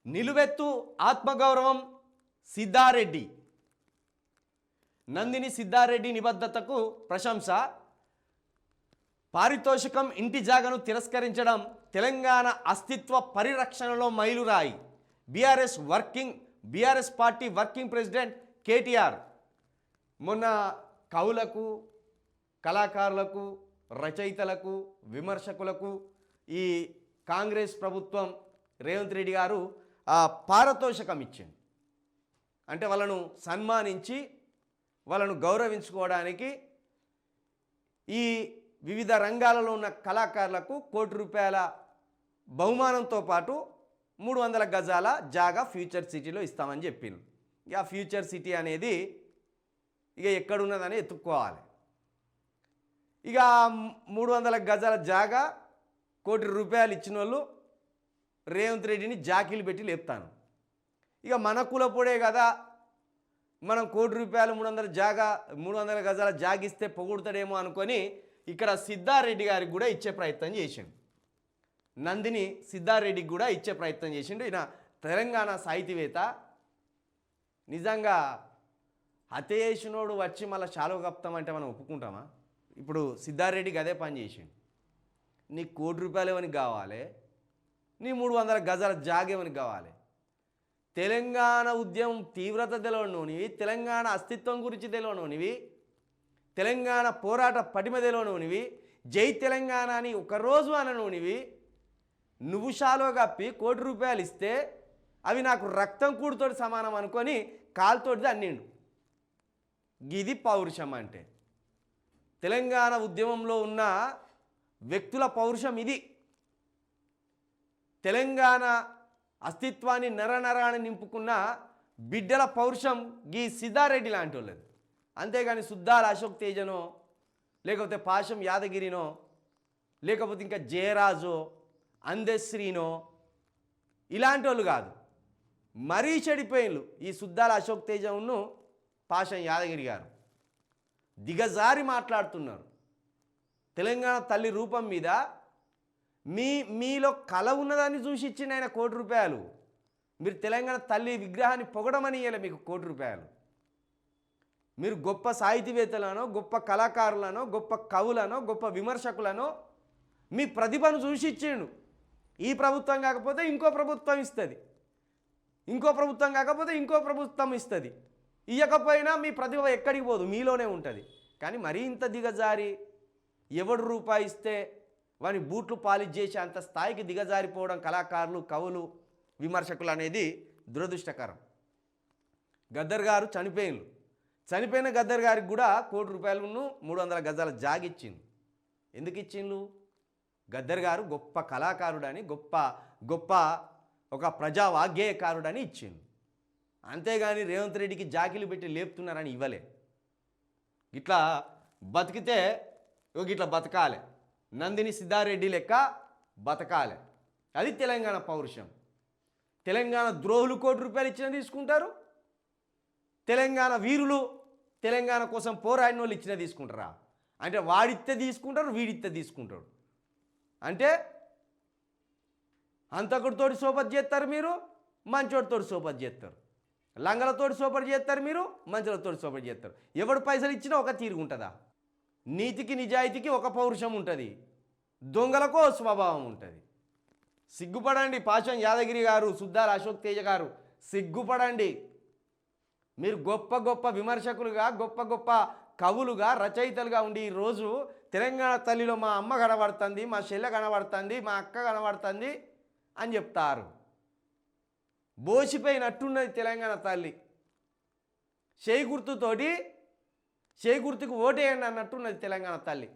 నిలువెత్తు ఆత్మగౌరవం సిద్ధారెడ్డి. నందిని సిద్ధారెడ్డి నిబద్ధతకు ప్రశంస. పారితోషికం ఇంటి జాగను తిరస్కరించడం తెలంగాణ అస్తిత్వ పరిరక్షణలో మైలురాయి. BRS party working president KTR మొన్న కవులకు, కళాకారులకు, రచయితలకు, విమర్శకులకు ఈ కాంగ్రెస్ ప్రభుత్వం రేవంత్ రెడ్డి గారు పారితోషికం ఇచ్చింది. అంటే వాళ్ళను సన్మానించి వాళ్ళను గౌరవించుకోవడానికి ఈ వివిధ రంగాలలో ఉన్న కళాకారులకు ₹1,00,00,000 బహుమానంతో పాటు 300 గజాల జాగా ఫ్యూచర్ సిటీలో ఇస్తామని చెప్పింది. ఇక ఫ్యూచర్ సిటీ అనేది ఇక ఎక్కడున్నదని ఎత్తుక్కోవాలి. ఇక 300 గజాల జాగా ₹1,00,00,000 ఇచ్చిన వాళ్ళు రేవంత్ రెడ్డిని జాకీలు పెట్టి లేపుతాను. ఇక మన కులపొడే కదా, మనం ₹1,00,00,000 300 గజాల జాగిస్తే పొగుడుతాడేమో అనుకొని ఇక్కడ సిద్ధారెడ్డి గారికి కూడా ఇచ్చే ప్రయత్నం చేసిండు. నందిని సిద్ధారెడ్డికి కూడా ఇచ్చే ప్రయత్నం చేసిండు. ఈయన తెలంగాణ సాహితీవేత్త. నిజంగా హత్య చేసినోడు వచ్చి మళ్ళీ శాలువ కప్తామంటే మనం ఒప్పుకుంటామా? ఇప్పుడు సిద్ధారెడ్డికి అదే పని చేసిండు. నీకు ₹1,00,00,000 ఏమనికి కావాలి, నీ 300 గజాల జాగేమనికి కావాలి. తెలంగాణ ఉద్యమం తీవ్రత తెలియనివి, తెలంగాణ అస్తిత్వం గురించి తెలియనివి, తెలంగాణ పోరాట పటిమ తెలియనివి, జై తెలంగాణ అని ఒకరోజు అననునివి, నువ్వు శాలువ కప్పి ₹1,00,00,000 ఇస్తే అవి నాకు రక్తం కూడుతోటి సమానం అనుకొని కాలుతోటి అన్నిండు. ఇది పౌరుషం అంటే. తెలంగాణ ఉద్యమంలో ఉన్న వ్యక్తుల పౌరుషం ఇది. తెలంగాణ అస్తిత్వాన్ని నరనరాన్ని నింపుకున్న బిడ్డల పౌరుషం గీ సిద్ధారెడ్డి లాంటి వాళ్ళది. అంతేగాని సుద్దాల అశోక్ తేజనో, లేకపోతే పాశం యాదగిరినో, లేకపోతే ఇంకా జయరాజో, అందశ్రీనో ఇలాంటి వాళ్ళు కాదు. మరీ చెడిపోయిన్లు ఈ సుద్దాల అశోక్ తేజను, పాశం యాదగిరి గారు దిగజారి మాట్లాడుతున్నారు. తెలంగాణ తల్లి రూపం మీద మీలో కళ ఉన్నదాన్ని చూసి ఇచ్చిన ఆయన ₹1,00,00,000. మీరు తెలంగాణ తల్లి విగ్రహాన్ని పొగడమని ఇవ్వలే మీకు ₹1,00,00,000. మీరు గొప్ప సాహితీవేత్తలనో, గొప్ప కళాకారులనో, గొప్ప కవులనో, గొప్ప విమర్శకులనో మీ ప్రతిభను చూసి ఇచ్చిండు. ఈ ప్రభుత్వం కాకపోతే ఇంకో ప్రభుత్వం ఇస్తుంది, ఇంకో ప్రభుత్వం కాకపోతే ఇంకో ప్రభుత్వం ఇస్తుంది. ఇవ్వకపోయినా మీ ప్రతిభ ఎక్కడికి పోదు, మీలోనే ఉంటుంది. కానీ మరీ ఇంత దిగజారి ఎవడు రూపాయి ఇస్తే వాని బూట్లు పాలిష్ చేసి అంత స్థాయికి దిగజారిపోవడం కళాకారులు, కవులు, విమర్శకులు అనేది దురదృష్టకరం. గద్దర్ గారు చనిపోయిన గద్దర్ గారికి కూడా ₹1,00,00,000 300 గజాల జాగిచ్చింది. ఎందుకు ఇచ్చిండ్రు? గద్దర్ గారు గొప్ప కళాకారుడని, గొప్ప ఒక ప్రజా వాగ్గేయకారుడని ఇచ్చిండు. అంతేగాని రేవంత్ రెడ్డికి జాకీలు పెట్టి లేపుతున్నారని ఇవ్వలే. ఇట్లా బతికితే ఇట్లా బతకాలి, నందిని సిద్ధారెడ్డి లెక్క బతకాలి. అది తెలంగాణ పౌరుషం. తెలంగాణ ద్రోహులు ₹1,00,00,000 ఇచ్చినా తీసుకుంటారు, తెలంగాణ వీరులు తెలంగాణ కోసం పోరాడిన వాళ్ళు ఇచ్చినా తీసుకుంటారా? అంటే వాడిస్తే తీసుకుంటారు, వీడిస్తే తీసుకుంటాడు. అంటే హంతకుడితోటి సోపతి చేస్తారు మీరు, మంచోడితోటి సోపతి చేస్తారు. లంగలతోటి సోపతి చేస్తారు మీరు, మంచులతోటి సోపతి చేస్తారు. ఎవడు పైసలు ఇచ్చినా ఒక తీరుగుంటుందా? నీతికి నిజాయితీకి ఒక పౌరుషం ఉంటుంది, దొంగలకు స్వభావం ఉంటుంది. సిగ్గుపడండి పాశం యాదగిరి గారు, సుద్దాల అశోక్ తేజ గారు, సిగ్గుపడండి. మీరు గొప్ప విమర్శకులుగా, గొప్ప కవులుగా, రచయితలుగా ఉండి ఈరోజు తెలంగాణ తల్లిలో మా అమ్మ కనబడుతుంది, మా చెల్లె కనబడుతుంది, మా అక్క కనబడుతుంది అని చెప్తారు. బోసిపోయినట్టున్నది తెలంగాణ తల్లి. చేయి గుర్తుకు ఓటేయండి అన్నట్టున్నది తెలంగాణ తల్లి.